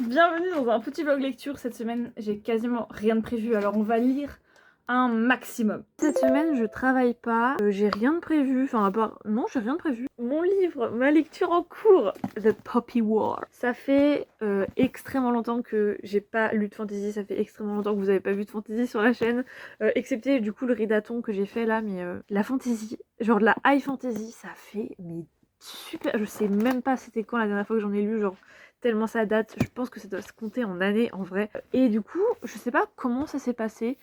Bienvenue dans un petit vlog lecture. Cette semaine, j'ai quasiment rien de prévu, alors on va lire un maximum. Cette semaine, je travaille pas, j'ai rien de prévu, enfin à part... Non, j'ai rien de prévu. Mon livre, ma lecture en cours, The Poppy War. Ça fait extrêmement longtemps que j'ai pas lu de fantasy, ça fait extrêmement longtemps que vous avez pas vu de fantasy sur la chaîne, excepté du coup le ridaton que j'ai fait là, mais la fantasy, genre de la high fantasy, ça fait mais super, je sais même pas c'était quand la dernière fois que j'en ai lu, genre tellement ça date, je pense que ça doit se compter en années en vrai. Et du coup, je sais pas comment ça s'est passé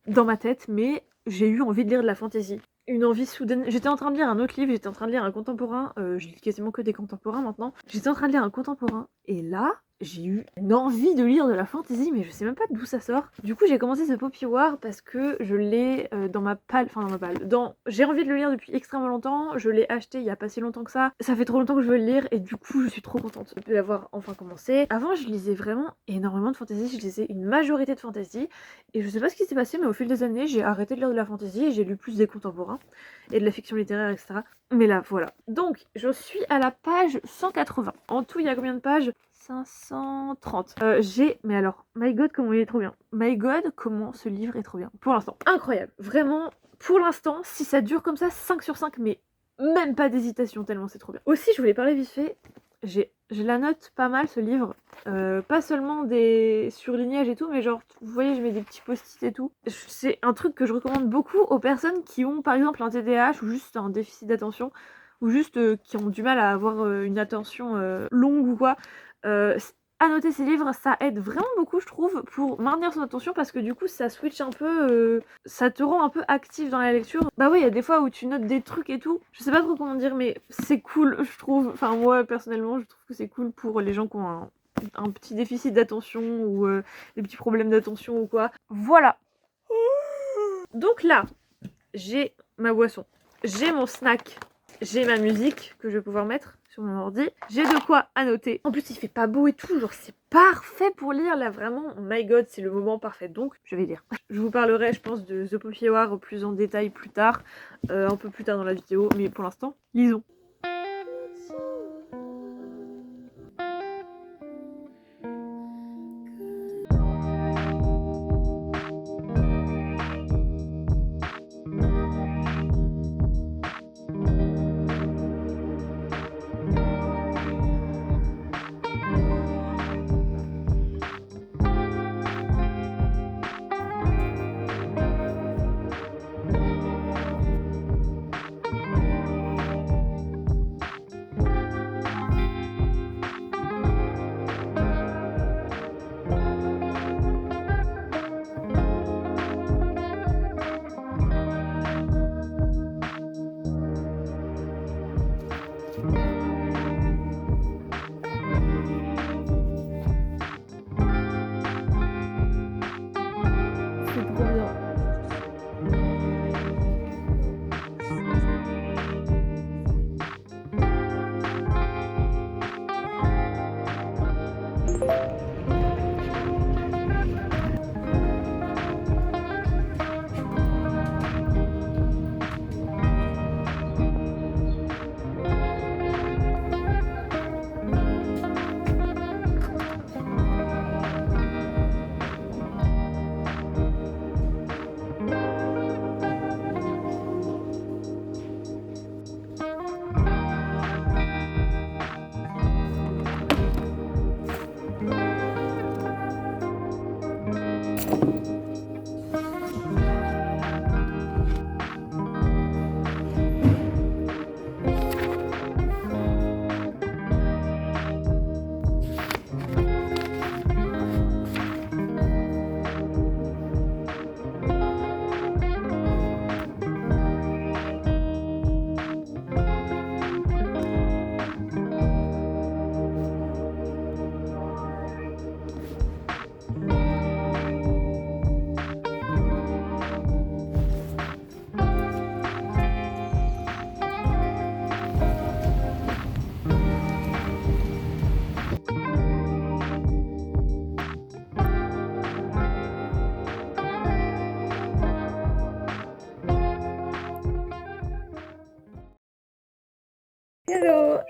dans ma tête, mais j'ai eu envie de lire de la fantasy. Une envie soudaine. J'étais en train de lire un autre livre, j'étais en train de lire un contemporain, je lis quasiment que des contemporains maintenant. J'étais en train de lire un contemporain, et là, j'ai eu une envie de lire de la fantasy, mais je sais même pas d'où ça sort. Du coup, j'ai commencé ce Poppy War parce que je l'ai dans ma palle, enfin dans ma palle, j'ai envie de le lire depuis extrêmement longtemps, je l'ai acheté il y a pas si longtemps que ça fait trop longtemps que je veux le lire, et du coup, je suis trop contente de l'avoir enfin commencé. Avant, je lisais vraiment énormément de fantasy, je lisais une majorité de fantasy, et je sais pas ce qui s'est passé, mais au fil des années, j'ai arrêté de lire de la fantasy et j'ai lu plus des contemporains et de la fiction littéraire, etc. Mais là, voilà. Donc, je suis à la page 180. En tout, il y a combien de pages ? 530. Mais alors, my god, comment il est trop bien. My god, comment ce livre est trop bien. Pour l'instant, incroyable. Vraiment, pour l'instant, si ça dure comme ça, 5 sur 5, mais même pas d'hésitation, tellement c'est trop bien. Aussi, je voulais parler vite fait, je la note pas mal ce livre, pas seulement des surlignages et tout, mais genre, vous voyez, je mets des petits post-it et tout. C'est un truc que je recommande beaucoup aux personnes qui ont par exemple un TDAH ou juste un déficit d'attention, ou juste qui ont du mal à avoir une attention longue ou quoi. Annoter ces livres, ça aide vraiment beaucoup, je trouve, pour maintenir son attention, parce que du coup ça switch un peu, ça te rend un peu actif dans la lecture. Bah ouais, il y a des fois où tu notes des trucs et tout, je sais pas trop comment dire, mais c'est cool, je trouve. Enfin moi personnellement, je trouve que c'est cool pour les gens qui ont un petit déficit d'attention ou des petits problèmes d'attention ou quoi. Voilà. Donc là, j'ai ma boisson, j'ai mon snack, j'ai ma musique que je vais pouvoir mettre sur mon ordi, j'ai de quoi annoter. En plus, il fait pas beau et tout, genre c'est parfait pour lire là, vraiment. Oh my god, c'est le moment parfait, donc je vais lire. Je vous parlerai, je pense, de The Poppy War plus en détail plus tard, un peu plus tard dans la vidéo, mais pour l'instant, lisons.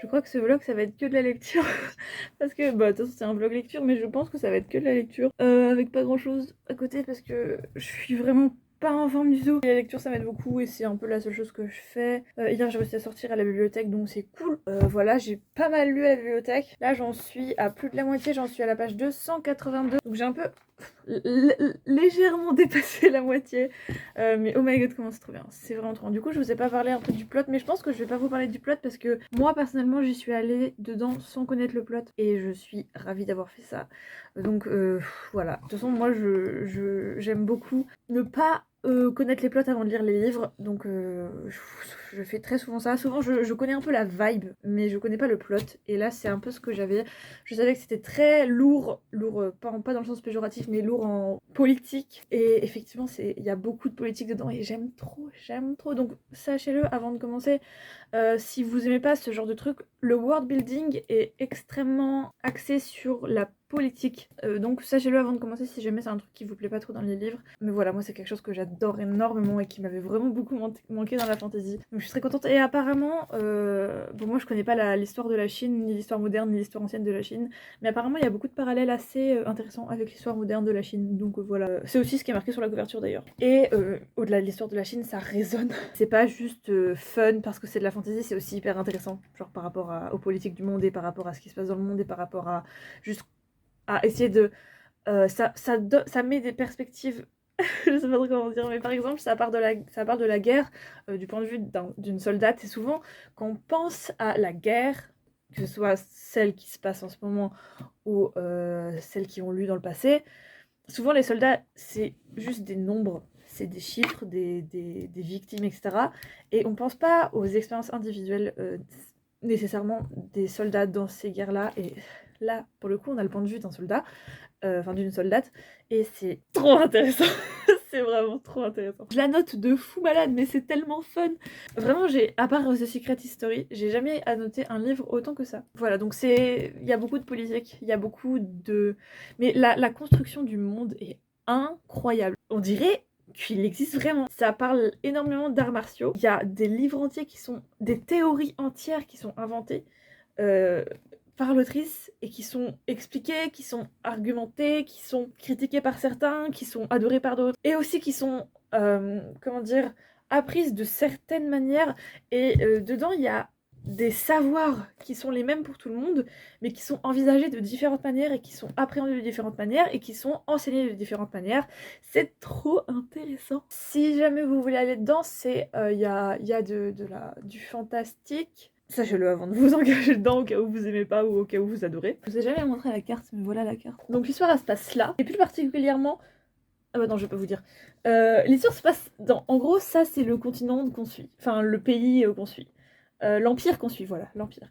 Je crois que ce vlog ça va être que de la lecture parce que bah de toute façon c'est un vlog lecture, mais je pense que ça va être que de la lecture avec pas grand chose à côté parce que je suis vraiment pas en forme du tout. Et la lecture ça m'aide beaucoup et c'est un peu la seule chose que je fais. Hier j'ai réussi à sortir à la bibliothèque donc c'est cool. Voilà, j'ai pas mal lu à la bibliothèque. Là j'en suis à plus de la moitié, j'en suis à la page 282. Donc j'ai un peu légèrement dépassé la moitié. Mais oh my god comment c'est trop bien, c'est vraiment trop bien. Du coup je vous ai pas parlé un peu du plot, mais je pense que je vais pas vous parler du plot parce que moi personnellement j'y suis allée dedans sans connaître le plot et je suis ravie d'avoir fait ça. Donc voilà, de toute façon moi j'aime beaucoup ne pas connaître les plots avant de lire les livres, donc je fais très souvent ça. Souvent je connais un peu la vibe, mais je connais pas le plot, et là c'est un peu ce que j'avais. Je savais que c'était très lourd, pas dans le sens péjoratif, mais lourd en politique, et effectivement il y a beaucoup de politique dedans, et j'aime trop, donc sachez-le avant de commencer. Si vous aimez pas ce genre de truc, le world building est extrêmement axé sur la politique. Donc sachez-le avant de commencer si jamais c'est un truc qui vous plaît pas trop dans les livres. Mais voilà, moi c'est quelque chose que j'adore énormément et qui m'avait vraiment beaucoup manqué dans la fantasy. Donc je suis très contente. Et apparemment, bon moi je connais pas l'histoire de la Chine, ni l'histoire moderne, ni l'histoire ancienne de la Chine. Mais apparemment il y a beaucoup de parallèles assez intéressants avec l'histoire moderne de la Chine. Donc voilà, c'est aussi ce qui est marqué sur la couverture d'ailleurs. Et au-delà de l'histoire de la Chine, ça résonne. C'est pas juste fun parce que c'est de la fantasy, c'est aussi hyper intéressant. Genre par rapport aux politiques du monde et par rapport à ce qui se passe dans le monde et par rapport à juste à essayer de... ça met des perspectives, je sais pas trop comment dire, mais par exemple ça parle de la guerre du point de vue d'une soldate, et souvent quand on pense à la guerre, que ce soit celle qui se passe en ce moment ou celles qui ont lu dans le passé, souvent les soldats c'est juste des nombres, c'est des chiffres, des victimes, etc. Et on pense pas aux expériences individuelles nécessairement des soldats dans ces guerres-là, et là, pour le coup, on a le point de vue d'un soldat, enfin d'une soldate, et c'est trop intéressant. C'est vraiment trop intéressant. Je la note de fou malade, mais c'est tellement fun. Vraiment, à part The Secret History, j'ai jamais annoté un livre autant que ça. Voilà, donc il y a beaucoup de politique, il y a beaucoup de... Mais la construction du monde est incroyable. On dirait qu'il existe vraiment. Ça parle énormément d'arts martiaux. Il y a des livres entiers des théories entières qui sont inventées par l'autrice et qui sont expliquées, qui sont argumentées, qui sont critiquées par certains, qui sont adorées par d'autres, et aussi qui sont, comment dire, apprises de certaines manières. Et dedans, il y a des savoirs qui sont les mêmes pour tout le monde, mais qui sont envisagés de différentes manières et qui sont appréhendés de différentes manières et qui sont enseignés de différentes manières. C'est trop intéressant. Si jamais vous voulez aller dedans, il y a du fantastique. Sachez-le avant de vous engager dedans au cas où vous aimez pas ou au cas où vous adorez. Je vous ai jamais montré la carte, mais voilà la carte. Donc l'histoire elle se passe là, et plus particulièrement... Ah bah non, je vais pas vous dire. L'histoire se passe dans... En gros, ça c'est le continent qu'on suit. Enfin, le pays qu'on suit. L'empire qu'on suit, voilà, l'empire.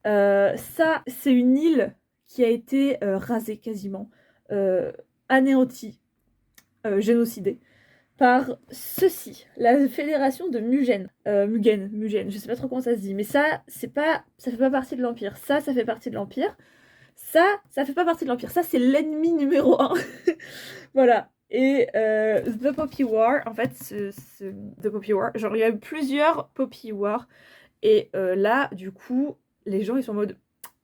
Ça, c'est une île qui a été rasée quasiment, anéantie, génocidée par ceci, la fédération de Mugen, je sais pas trop comment ça se dit, mais ça fait pas partie de l'Empire. Ça fait partie de l'Empire. Ça fait pas partie de l'Empire. Ça, c'est l'ennemi numéro 1. Voilà. Et The Poppy War, en fait, The Poppy War, genre il y a eu plusieurs Poppy War, et là, du coup, les gens ils sont en mode,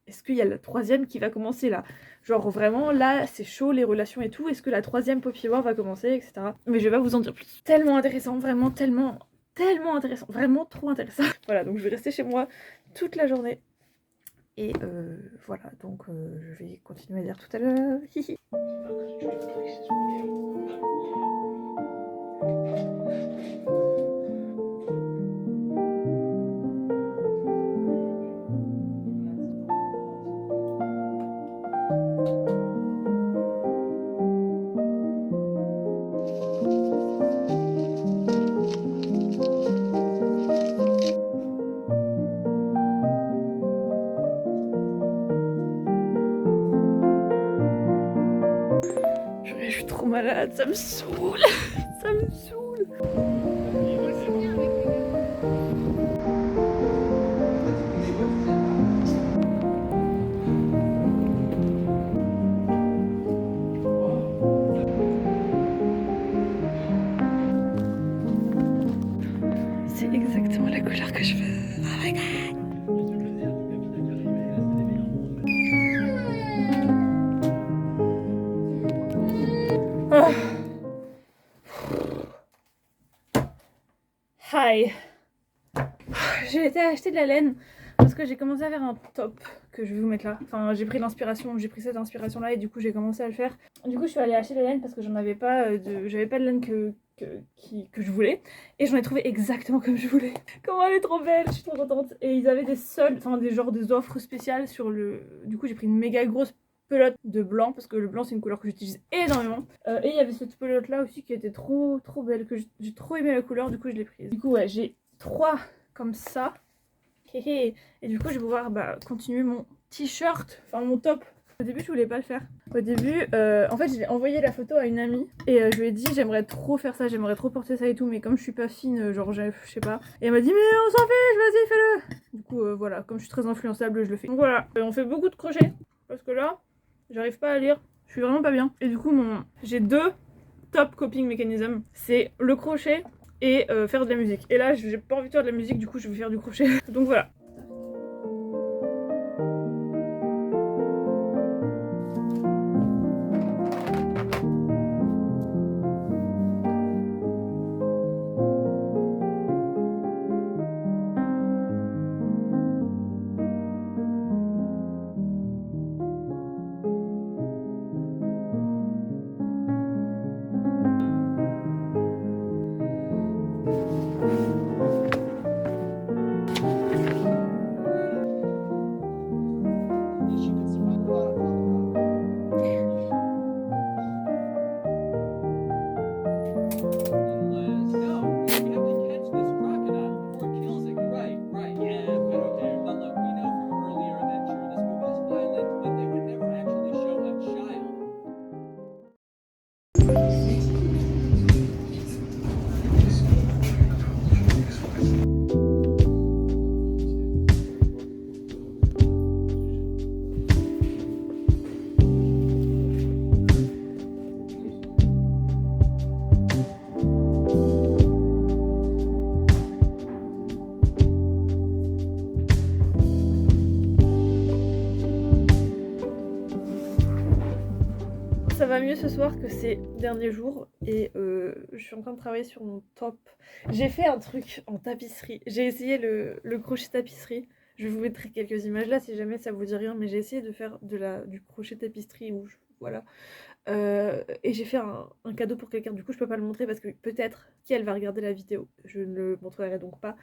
est-ce qu'il y a la troisième qui va commencer là? Genre vraiment là c'est chaud les relations et tout, est-ce que la troisième Poppy War va commencer, etc. Mais je vais pas vous en dire plus. Tellement intéressant, vraiment tellement intéressant, vraiment trop intéressant. Voilà, donc je vais rester chez moi toute la journée. Et voilà, donc je vais continuer à lire tout à l'heure. Hihi. Je suis trop malade, ça me saoule. Ça me saoule. C'est exactement la couleur que je veux. Oh my god. Hi. J'ai été acheter de la laine parce que j'ai commencé à faire un top que je vais vous mettre là. Enfin, j'ai pris cette inspiration là et du coup j'ai commencé à le faire. Du coup je suis allée acheter de la laine parce que j'avais pas de laine que je voulais et j'en ai trouvé exactement comme je voulais. Comment elle est trop belle, je suis trop contente. Et ils avaient des soldes, enfin des offres spéciales sur le... Du coup j'ai pris une méga grosse pelote de blanc parce que le blanc c'est une couleur que j'utilise énormément. Et il y avait cette pelote là aussi qui était trop belle, que j'ai trop aimé la couleur, du coup je l'ai prise. Du coup ouais, j'ai 3 comme ça. Et du coup je vais pouvoir continuer mon t-shirt, enfin mon top. Au début je voulais pas le faire. Au début en fait j'ai envoyé la photo à une amie et je lui ai dit j'aimerais trop faire ça, j'aimerais trop porter ça et tout, mais comme je suis pas fine, genre je sais pas. Et elle m'a dit mais on s'en fiche, vas-y fais-le. Du coup voilà, comme je suis très influençable je le fais. Donc voilà, on fait beaucoup de crochets parce que là j'arrive pas à lire, je suis vraiment pas bien. Et du coup j'ai 2 top coping mechanism, c'est le crochet et faire de la musique. Et là j'ai pas envie de faire de la musique, du coup je vais faire du crochet. Donc voilà. Ça va mieux ce soir que ces derniers jours et je suis en train de travailler sur mon top. J'ai fait un truc en tapisserie, j'ai essayé le crochet tapisserie. Je vous mettrai quelques images là si jamais ça vous dit rien, mais j'ai essayé de faire du crochet tapisserie voilà. Et j'ai fait un cadeau pour quelqu'un, du coup je peux pas le montrer parce que peut-être qu'elle va regarder la vidéo, je ne le montrerai donc pas.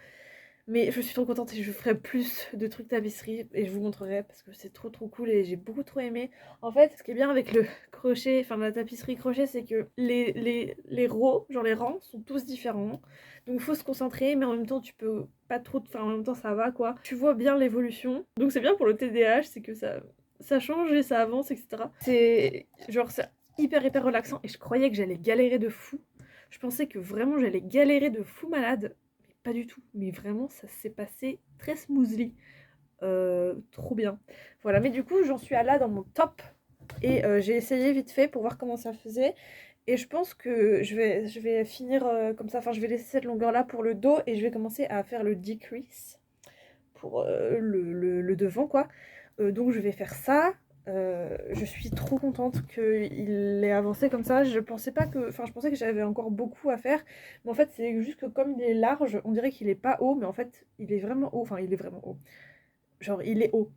Mais je suis trop contente et je ferai plus de trucs tapisserie et je vous montrerai parce que c'est trop cool et j'ai beaucoup trop aimé. En fait, ce qui est bien avec le crochet, enfin la tapisserie crochet, c'est que les rows, genre les rangs, sont tous différents. Donc il faut se concentrer, mais en même temps tu peux pas trop, enfin en même temps ça va quoi. Tu vois bien l'évolution. Donc c'est bien pour le TDAH, c'est que ça change et ça avance, etc. C'est genre c'est hyper relaxant et je croyais que j'allais galérer de fou. Je pensais que vraiment j'allais galérer de fou malade. Pas du tout, mais vraiment ça s'est passé très smoothly, trop bien. Voilà, mais du coup j'en suis à là dans mon top et j'ai essayé vite fait pour voir comment ça faisait et je pense que je vais finir comme ça, enfin je vais laisser cette longueur là pour le dos et je vais commencer à faire le decrease pour le devant quoi. Donc je vais faire ça. Je suis trop contente qu'il ait avancé comme ça. Je pensais que j'avais encore beaucoup à faire, mais en fait c'est juste que comme il est large, on dirait qu'il est pas haut, mais en fait il est vraiment haut. Enfin il est vraiment haut. Genre il est haut.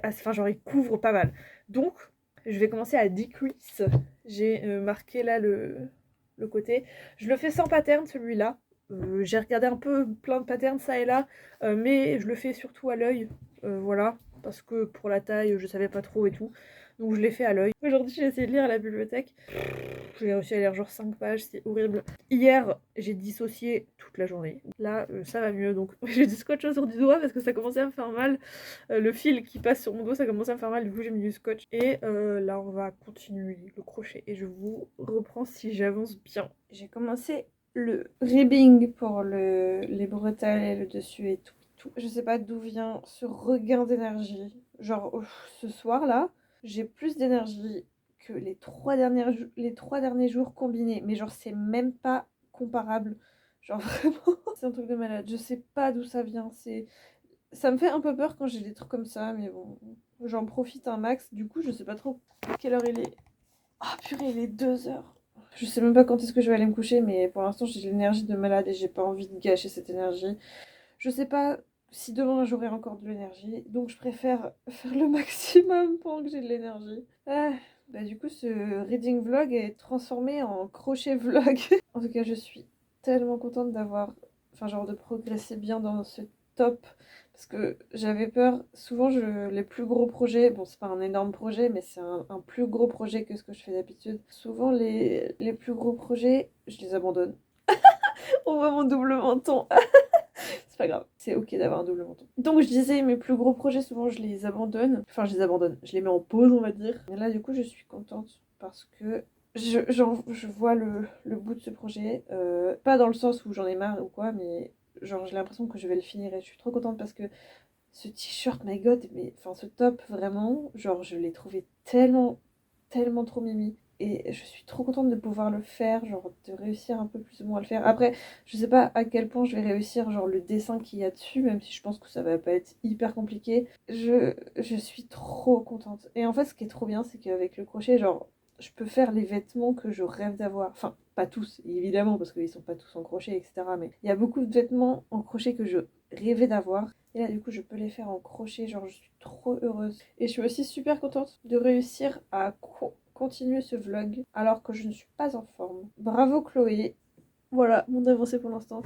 Enfin genre il couvre pas mal. Donc je vais commencer à decrease. J'ai marqué là le côté. Je le fais sans pattern celui-là. J'ai regardé un peu plein de patterns ça et là, mais je le fais surtout à l'œil. Voilà, parce que pour la taille je savais pas trop et tout, donc je l'ai fait à l'œil. Aujourd'hui j'ai essayé de lire à la bibliothèque, j'ai réussi à lire genre 5 pages, c'est horrible. Hier j'ai dissocié toute la journée, là ça va mieux, donc j'ai du scotch autour du doigt parce que ça commençait à me faire mal. Le fil qui passe sur mon dos ça commençait à me faire mal, du coup j'ai mis du scotch. Et là on va continuer le crochet et je vous reprends si j'avance bien. J'ai commencé le ribbing pour les bretelles et le dessus et tout. Je sais pas d'où vient ce regain d'énergie. Genre ce soir là, j'ai plus d'énergie que les 3 derniers jours combinés. Mais genre c'est même pas comparable. Genre vraiment, c'est un truc de malade. Je sais pas d'où ça vient. Ça me fait un peu peur quand j'ai des trucs comme ça, mais bon, j'en profite un max. Du coup, je sais pas trop quelle heure il est. Ah purée, il est 2h. Je sais même pas quand est-ce que je vais aller me coucher, mais pour l'instant j'ai de l'énergie de malade et j'ai pas envie de gâcher cette énergie. Je sais pas si demain j'aurai encore de l'énergie, donc je préfère faire le maximum pendant que j'ai de l'énergie. Ah, bah du coup ce reading vlog est transformé en crochet vlog. En tout cas je suis tellement contente d'avoir, enfin genre de progresser bien dans ce top. Parce que j'avais peur, souvent les plus gros projets, bon c'est pas un énorme projet mais c'est un plus gros projet que ce que je fais d'habitude. Souvent les plus gros projets, je les abandonne. On voit mon double menton. C'est pas grave, c'est ok d'avoir un double menton. Donc je disais, mes plus gros projets, souvent je les abandonne. Enfin je les abandonne, je les mets en pause on va dire. Et là du coup je suis contente parce que je vois le bout de ce projet. Pas dans le sens où j'en ai marre ou quoi, mais genre j'ai l'impression que je vais le finir et je suis trop contente parce que ce t-shirt, my god, mais enfin ce top vraiment, genre je l'ai trouvé tellement trop mimi. Et je suis trop contente de pouvoir le faire, genre de réussir un peu plus ou moins à le faire. Après, je sais pas à quel point je vais réussir, genre le dessin qu'il y a dessus, même si je pense que ça va pas être hyper compliqué. Je suis trop contente. Et en fait, ce qui est trop bien, c'est qu'avec le crochet, genre, je peux faire les vêtements que je rêve d'avoir. Enfin, pas tous, évidemment, parce qu'ils sont pas tous en crochet, etc. Mais il y a beaucoup de vêtements en crochet que je rêvais d'avoir. Et là, du coup, je peux les faire en crochet, genre, je suis trop heureuse. Et je suis aussi super contente de réussir à continuer ce vlog alors que je ne suis pas en forme. Bravo Chloé. Voilà, mon avancée pour l'instant.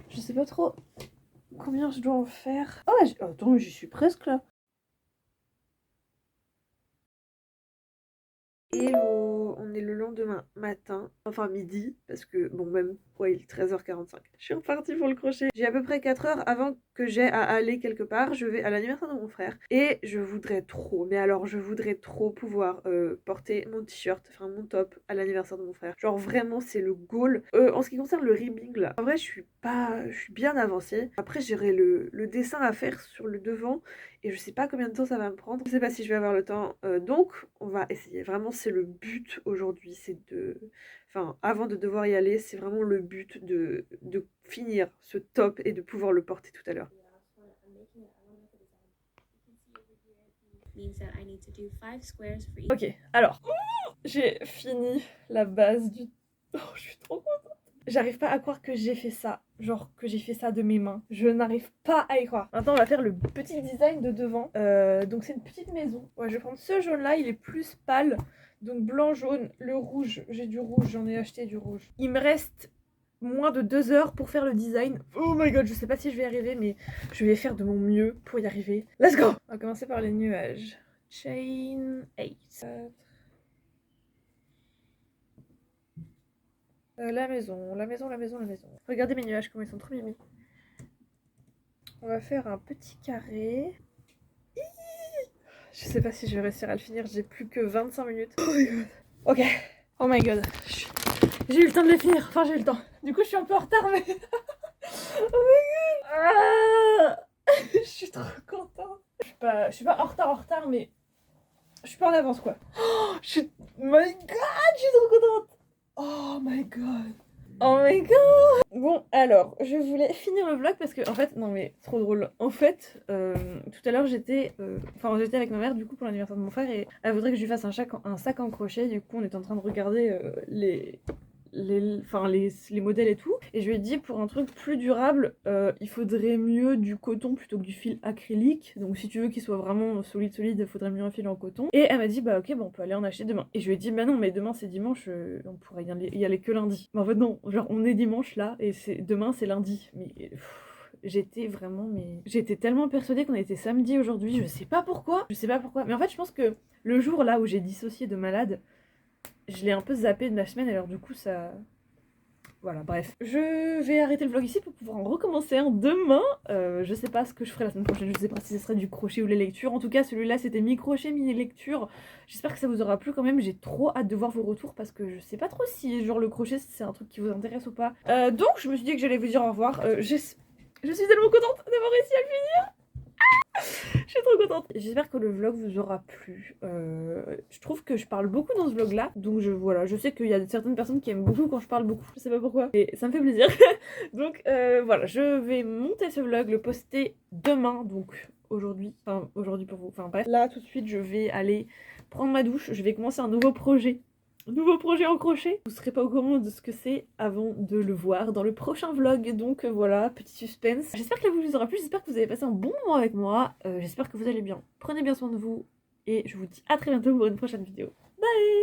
Je sais pas trop combien je dois en faire. Oh, attends, j'y suis presque là. Hello, on est le lendemain matin, enfin midi, parce que bon même, ouais il est 13h45. Je suis repartie pour le crochet. J'ai à peu près 4 heures avant que j'ai à aller quelque part. Je vais à l'anniversaire de mon frère et je voudrais trop, mais alors je voudrais trop pouvoir porter mon t-shirt, enfin mon top à l'anniversaire de mon frère. Genre vraiment c'est le goal. En ce qui concerne le ribbing là, en vrai je suis bien avancée. Après j'aurai le dessin à faire sur le devant et je sais pas combien de temps ça va me prendre. Je sais pas si je vais avoir le temps. Donc on va essayer. Vraiment c'est le but aujourd'hui, c'est de... Enfin avant de devoir y aller, c'est vraiment le but de finir ce top et de pouvoir le porter tout à l'heure. Ok, alors, j'ai fini la base du... Oh, je suis trop contente. J'arrive pas à croire que j'ai fait ça. Genre que j'ai fait ça de mes mains. Je n'arrive pas à y croire. Maintenant on va faire le petit design de devant. Donc c'est une petite maison. Ouais, je vais prendre ce jaune là, il est plus pâle. Donc blanc, jaune, le rouge. J'ai du rouge, j'en ai acheté du rouge. Il me reste moins de 2 heures pour faire le design. Oh my god, je sais pas si je vais y arriver, mais je vais faire de mon mieux pour y arriver. Let's go! On va commencer par les nuages. Chain 8. La maison, la maison, la maison, la maison. Regardez mes nuages, comment ils sont trop mimi. On va faire un petit carré. Je sais pas si je vais réussir à le finir, j'ai plus que 25 minutes. Oh my god. Ok. Oh my god. J'ai eu le temps de le finir. Enfin, j'ai eu le temps. Du coup, je suis un peu en retard, mais... Oh my god. Ah je suis trop contente. Je suis pas en retard, mais... Je suis pas en avance, quoi. Oh, My god, je suis trop contente. Oh my god. Oh my god. Bon alors, je voulais finir le vlog parce que en fait, non mais trop drôle. En fait, tout à l'heure j'étais avec ma mère du coup pour l'anniversaire de mon frère et elle voudrait que je lui fasse un sac en crochet. Du coup, on est en train de regarder les modèles et tout. Et je lui ai dit pour un truc plus durable, il faudrait mieux du coton plutôt que du fil acrylique. Donc si tu veux qu'il soit vraiment solide, il faudrait mieux un fil en coton. Et elle m'a dit bah ok, bon on peut aller en acheter demain. Et je lui ai dit bah non mais demain c'est dimanche, on pourrait y aller que lundi. Mais en fait non, genre on est dimanche là et demain c'est lundi. Mais j'étais tellement persuadée qu'on était samedi aujourd'hui, je sais pas pourquoi. Mais en fait je pense que le jour là où j'ai dissocié de malade, je l'ai un peu zappé de ma semaine, alors du coup ça... Voilà, bref. Je vais arrêter le vlog ici pour pouvoir en recommencer un demain. Je sais pas ce que je ferai la semaine prochaine, je sais pas si ce serait du crochet ou les lectures. En tout cas, celui-là, c'était mi-crochet, mi-lecture. J'espère que ça vous aura plu quand même. J'ai trop hâte de voir vos retours parce que je sais pas trop si genre le crochet, c'est un truc qui vous intéresse ou pas. Donc, je me suis dit que j'allais vous dire au revoir. Je suis tellement contente d'avoir réussi à le finir. Je suis trop contente. J'espère que le vlog vous aura plu. Je trouve que je parle beaucoup dans ce vlog là. Donc voilà, je sais qu'il y a certaines personnes qui aiment beaucoup quand je parle beaucoup. Je sais pas pourquoi. Et ça me fait plaisir. Donc voilà, je vais monter ce vlog, le poster demain. Donc aujourd'hui. Enfin aujourd'hui pour vous. Enfin bref. Là tout de suite je vais aller prendre ma douche. Je vais commencer un nouveau projet nouveau projet en crochet. Vous serez pas au courant de ce que c'est avant de le voir dans le prochain vlog. Donc voilà, petit suspense. J'espère que la vidéo vous aura plu, j'espère que vous avez passé un bon moment avec moi. J'espère que vous allez bien. Prenez bien soin de vous et je vous dis à très bientôt pour une prochaine vidéo. Bye!